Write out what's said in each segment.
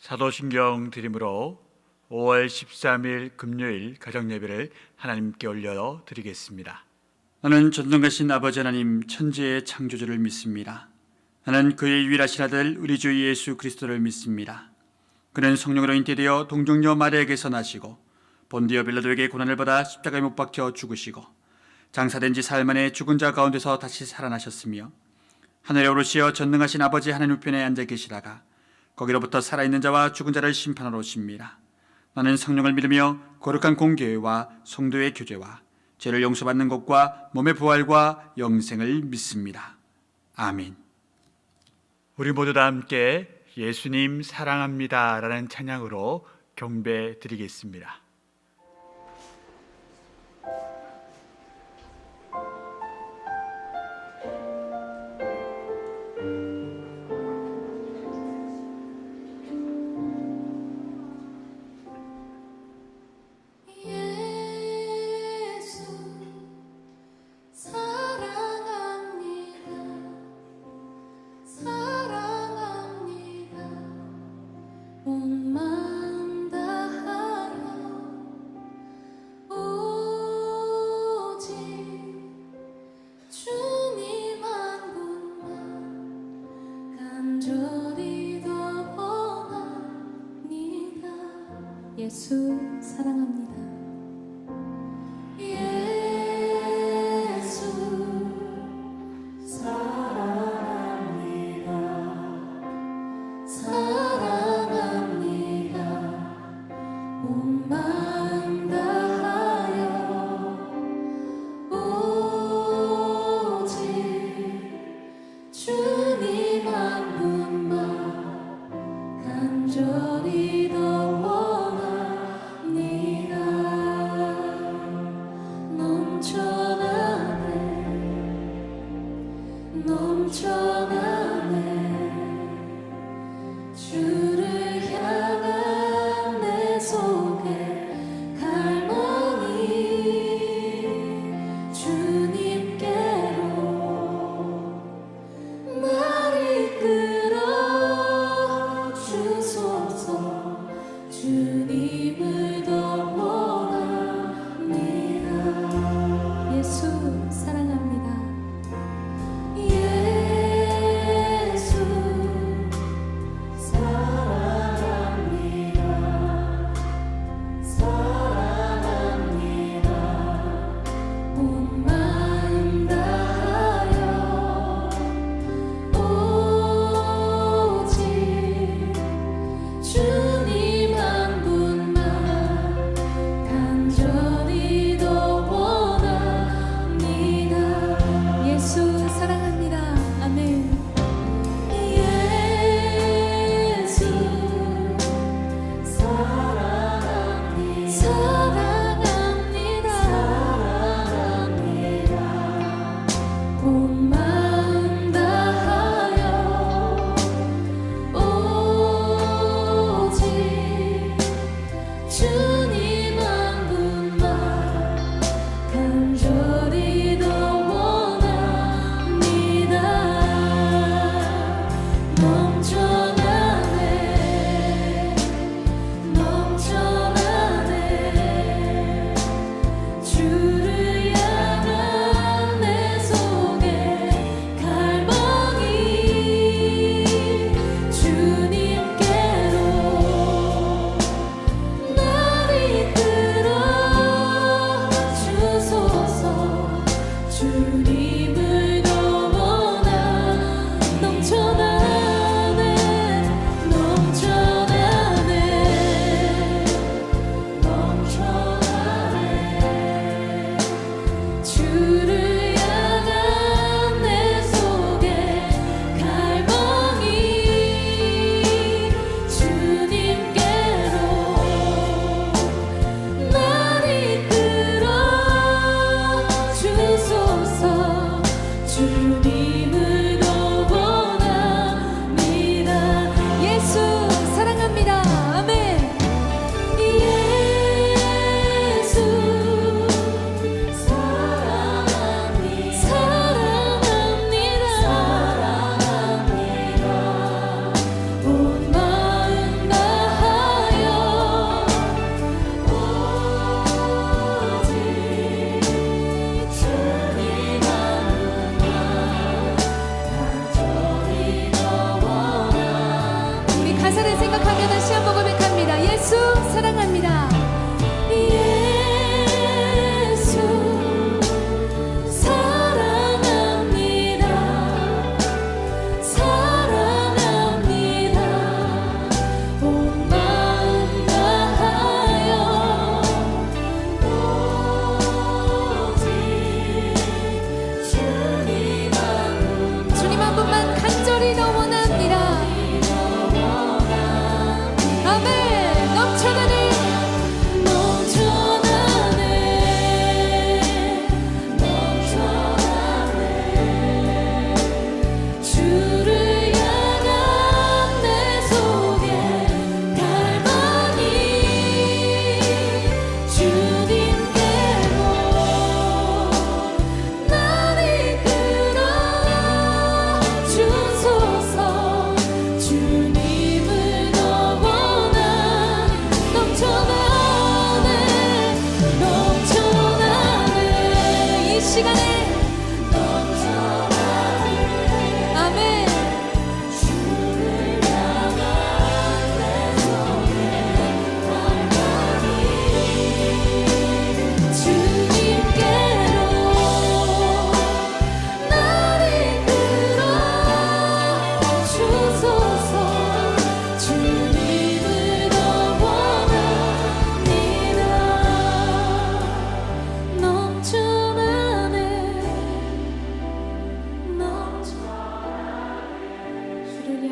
사도신경 드림으로 5월 13일 금요일 가정예배를 하나님께 올려 드리겠습니다. 나는 전능하신 아버지 하나님 천지의 창조주를 믿습니다. 나는 그의 유일하신 아들 우리 주 예수 그리스도를 믿습니다. 그는 성령으로 잉태되어 동정녀 마리아에게서 나시고 본디오 빌라도에게 고난을 받아 십자가에 못 박혀 죽으시고 장사된 지 사흘 만에 죽은 자 가운데서 다시 살아나셨으며 하늘에 오르시어 전능하신 아버지 하나님 우편에 앉아 계시다가 거기로부터 살아있는 자와 죽은 자를 심판하러 오십니다. 나는 성령을 믿으며 거룩한 공교회와 성도의 교제와 죄를 용서받는 것과 몸의 부활과 영생을 믿습니다. 아멘. 우리 모두 다 함께 예수님 사랑합니다 라는 찬양으로 경배 드리겠습니다. 예수 사랑합니다. 예수 사랑합니다. 사랑합니다. 온 마음 다하여 오직 주님 한 분만 간절히 더 주를 향한 내 속에 갈망이 주님께로 나를 이끌어 주소서. 주님을 더 원합니다. 예수 사랑합니다. 예수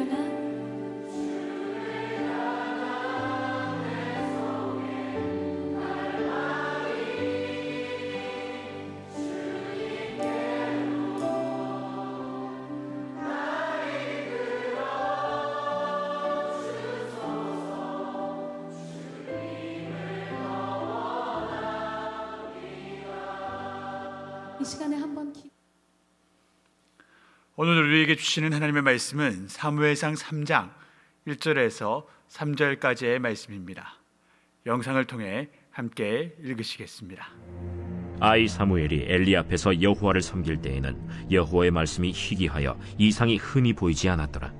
향한 이 시간에 한번 오늘 우리에게 주시는 하나님의 말씀은 사무엘상 3장 1절에서 3절까지의 말씀입니다. 영상을 통해 함께 읽으시겠습니다. 아이 사무엘이 엘리 앞에서 여호와를 섬길 때에는 여호와의 말씀이 희귀하여 이상이 흔히 보이지 않았더라.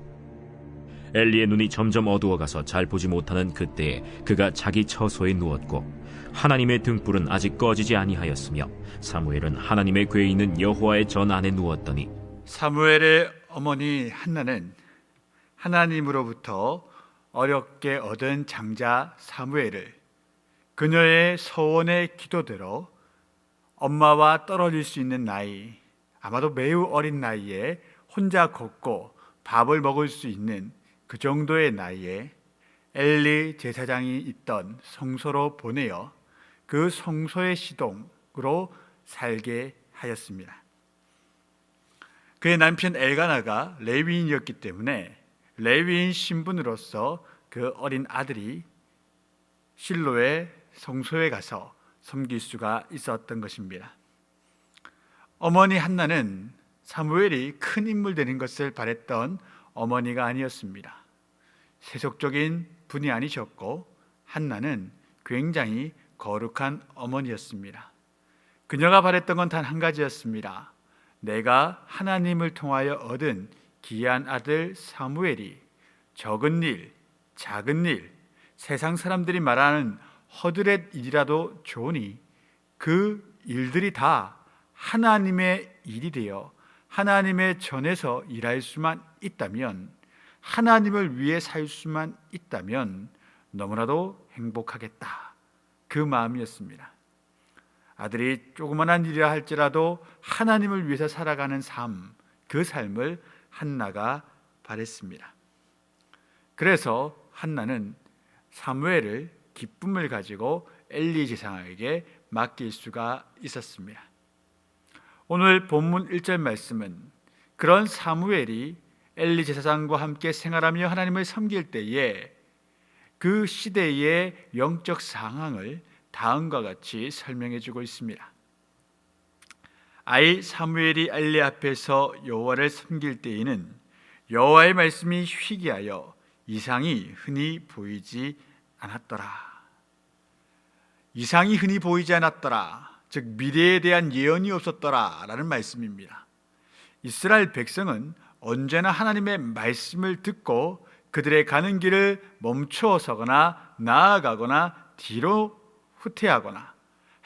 엘리의 눈이 점점 어두워가서 잘 보지 못하는 그때에 그가 자기 처소에 누웠고 하나님의 등불은 아직 꺼지지 아니하였으며 사무엘은 하나님의 궤에 있는 여호와의 전 안에 누웠더니 사무엘의 어머니 한나는 하나님으로부터 어렵게 얻은 장자 사무엘을 그녀의 서원의 기도대로 엄마와 떨어질 수 있는 나이, 아마도 매우 어린 나이에 혼자 걷고 밥을 먹을 수 있는 그 정도의 나이에 엘리 제사장이 있던 성소로 보내어 그 성소의 시동으로 살게 하였습니다. 그의 남편 엘가나가 레위인이었기 때문에 레위인 신분으로서 그 어린 아들이 실로의 성소에 가서 섬길 수가 있었던 것입니다. 어머니 한나는 사무엘이 큰 인물 되는 것을 바랬던 어머니가 아니었습니다. 세속적인 분이 아니셨고 한나는 굉장히 거룩한 어머니였습니다. 그녀가 바랬던 건 단 한 가지였습니다. 내가 하나님을 통하여 얻은 귀한 아들 사무엘이 적은 일, 작은 일, 세상 사람들이 말하는 허드렛 일이라도 좋으니 그 일들이 다 하나님의 일이 되어 하나님의 전에서 일할 수만 있다면, 하나님을 위해 살 수만 있다면 너무나도 행복하겠다, 그 마음이었습니다. 아들이 조그만한 일이라 할지라도 하나님을 위해서 살아가는 삶, 그 삶을 한나가 바랬습니다. 그래서 한나는 사무엘을 기쁨을 가지고 엘리 제사장에게 맡길 수가 있었습니다. 오늘 본문 1절 말씀은 그런 사무엘이 엘리 제사장과 함께 생활하며 하나님을 섬길 때에 그 시대의 영적 상황을 다음과 같이 설명해 주고 있습니다. 아이 사무엘이 엘리 앞에서 여호와를 섬길 때에는 여호와의 말씀이 희귀하여 이상이 흔히 보이지 않았더라. 이상이 흔히 보이지 않았더라, 즉 미래에 대한 예언이 없었더라 라는 말씀입니다. 이스라엘 백성은 언제나 하나님의 말씀을 듣고 그들의 가는 길을 멈추어 서거나 나아가거나 뒤로 후퇴하거나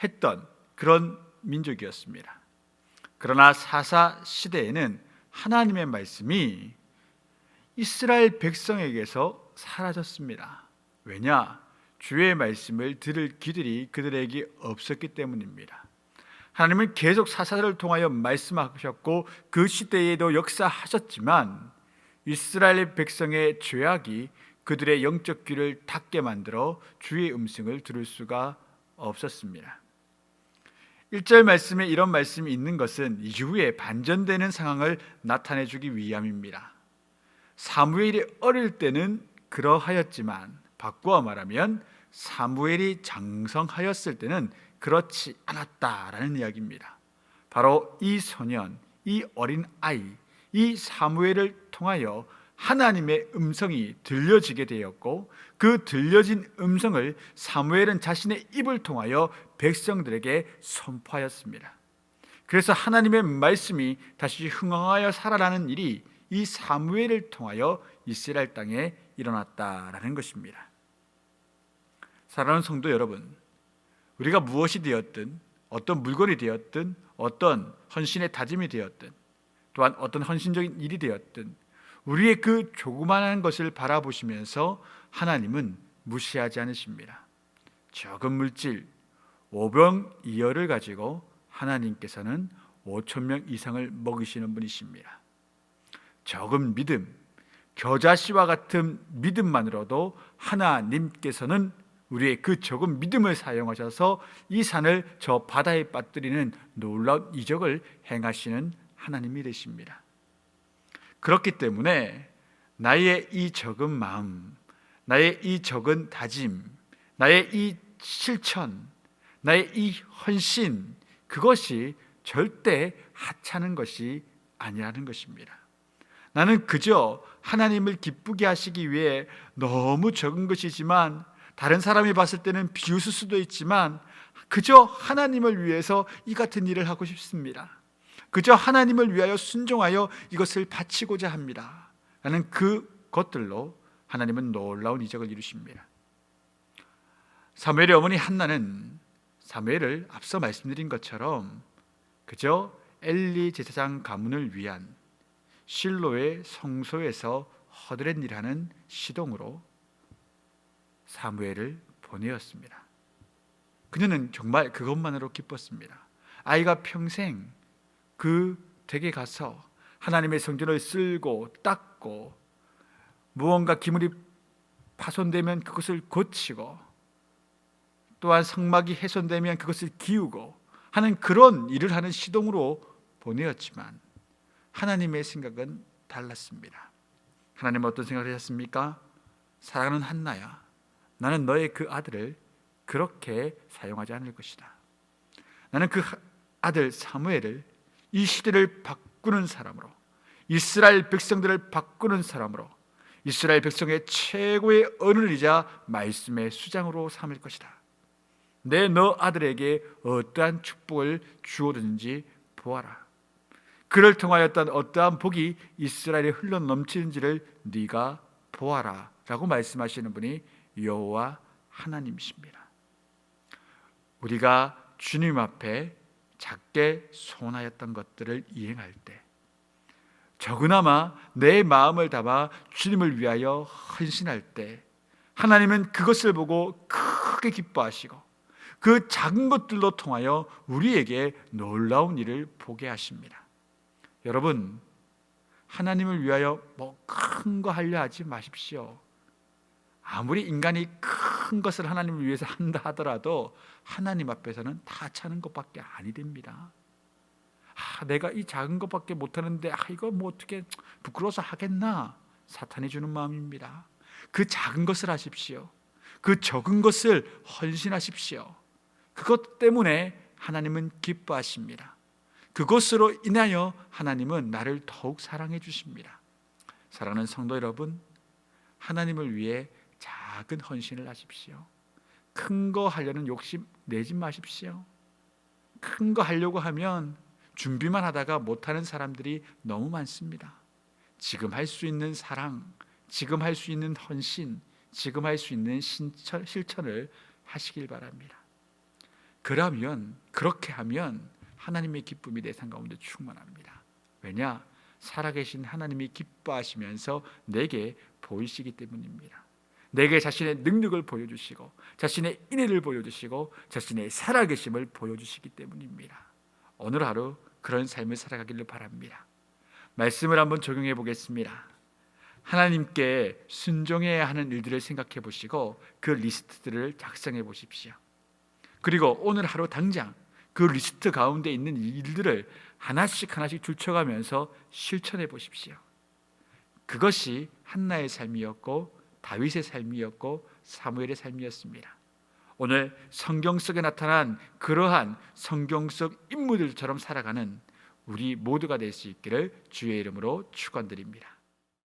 했던 그런 민족이었습니다. 그러나 사사 시대에는 하나님의 말씀이 이스라엘 백성에게서 사라졌습니다. 왜냐? 주의 말씀을 들을 귀들이 그들에게 없었기 때문입니다. 하나님은 계속 사사들을 통하여 말씀하셨고 그 시대에도 역사하셨지만 이스라엘 백성의 죄악이 그들의 영적 귀를 닫게 만들어 주의 음성을 들을 수가 없었습니다. 1절 말씀에 이런 말씀이 있는 것은 이후에 반전되는 상황을 나타내 주기 위함입니다. 사무엘이 어릴 때는 그러하였지만 바꾸어 말하면 사무엘이 장성하였을 때는 그렇지 않았다라는 이야기입니다. 바로 이 소년, 이 어린 아이, 이 사무엘을 통하여 하나님의 음성이 들려지게 되었고 그 들려진 음성을 사무엘은 자신의 입을 통하여 백성들에게 선포하였습니다. 그래서 하나님의 말씀이 다시 흥황하여 살아나는 일이 이 사무엘을 통하여 이스라엘 땅에 일어났다라는 것입니다. 사랑하는 성도 여러분, 우리가 무엇이 되었든, 어떤 물건이 되었든, 어떤 헌신의 다짐이 되었든, 또한 어떤 헌신적인 일이 되었든 우리의 그 조그마한 것을 바라보시면서 하나님은 무시하지 않으십니다. 적은 물질 5병2여를 가지고 하나님께서는 5,000명 이상을 먹이시는 분이십니다. 적은 믿음, 겨자씨와 같은 믿음만으로도 하나님께서는 우리의 그 적은 믿음을 사용하셔서 이 산을 저 바다에 빠뜨리는 놀라운 이적을 행하시는 하나님이 되십니다. 그렇기 때문에 나의 이 적은 마음, 나의 이 적은 다짐, 나의 이 실천, 나의 이 헌신, 그것이 절대 하찮은 것이 아니라는 것입니다. 나는 그저 하나님을 기쁘게 하시기 위해 너무 적은 것이지만, 다른 사람이 봤을 때는 비웃을 수도 있지만, 그저 하나님을 위해서 이 같은 일을 하고 싶습니다. 그저 하나님을 위하여 순종하여 이것을 바치고자 합니다. 라는 그 것들로 하나님은 놀라운 이적을 이루십니다. 사무엘의 어머니 한나는 사무엘을 앞서 말씀드린 것처럼 그저 엘리 제사장 가문을 위한 실로의 성소에서 허드렛 일하는 시동으로 사무엘을 보내었습니다. 그녀는 정말 그것만으로 기뻤습니다. 아이가 평생 그 댁에 가서 하나님의 성전을 쓸고 닦고, 무언가 기물이 파손되면 그것을 고치고, 또한 성막이 훼손되면 그것을 기우고 하는 그런 일을 하는 시동으로 보내었지만, 하나님의 생각은 달랐습니다. 하나님은 어떤 생각을 하셨습니까? 사랑하는 한나야, 나는 너의 그 아들을 그렇게 사용하지 않을 것이다. 나는 그 아들 사무엘을 이 시대를 바꾸는 사람으로, 이스라엘 백성들을 바꾸는 사람으로, 이스라엘 백성의 최고의 언어이자 말씀의 수장으로 삼을 것이다. 내 너 아들에게 어떠한 축복을 주어든지 보아라. 그를 통하여 어떠한 복이 이스라엘에 흘러 넘치는지를 네가 보아라 라고 말씀하시는 분이 여호와 하나님이십니다. 우리가 주님 앞에 작게 소원하였던 것들을 이행할 때, 적으나마 내 마음을 담아 주님을 위하여 헌신할 때, 하나님은 그것을 보고 크게 기뻐하시고 그 작은 것들로 통하여 우리에게 놀라운 일을 보게 하십니다. 여러분, 하나님을 위하여 뭐 큰 거 하려 하지 마십시오. 아무리 인간이 큰 것을 하나님을 위해서 한다 하더라도 하나님 앞에서는 다 차는 것밖에 아니 됩니다. 내가 이 작은 것밖에 못하는데 이거 뭐 어떻게 부끄러워서 하겠나? 사탄이 주는 마음입니다. 그 작은 것을 하십시오. 그 적은 것을 헌신하십시오. 그것 때문에 하나님은 기뻐하십니다. 그것으로 인하여 하나님은 나를 더욱 사랑해 주십니다. 사랑하는 성도 여러분, 하나님을 위해 작은 헌신을 하십시오. 큰 거 하려는 욕심 내지 마십시오. 큰 거 하려고 하면 준비만 하다가 못하는 사람들이 너무 많습니다. 지금 할 수 있는 사랑, 지금 할 수 있는 헌신, 지금 할 수 있는 실천을 하시길 바랍니다. 그러면, 그렇게 하면 하나님의 기쁨이 내 삶 가운데 충만합니다. 왜냐? 살아계신 하나님이 기뻐하시면서 내게 보이시기 때문입니다. 내게 자신의 능력을 보여주시고, 자신의 인애를 보여주시고, 자신의 살아계심을 보여주시기 때문입니다. 오늘 하루 그런 삶을 살아가기를 바랍니다. 말씀을 한번 적용해 보겠습니다. 하나님께 순종해야 하는 일들을 생각해 보시고 그 리스트들을 작성해 보십시오. 그리고 오늘 하루 당장 그 리스트 가운데 있는 일들을 하나씩 줄쳐가면서 실천해 보십시오. 그것이 한나의 삶이었고 다윗의 삶이었고 사무엘의 삶이었습니다. 오늘 성경 속에 나타난 그러한 성경 속 인물들처럼 살아가는 우리 모두가 될 수 있기를 주의 이름으로 축원드립니다.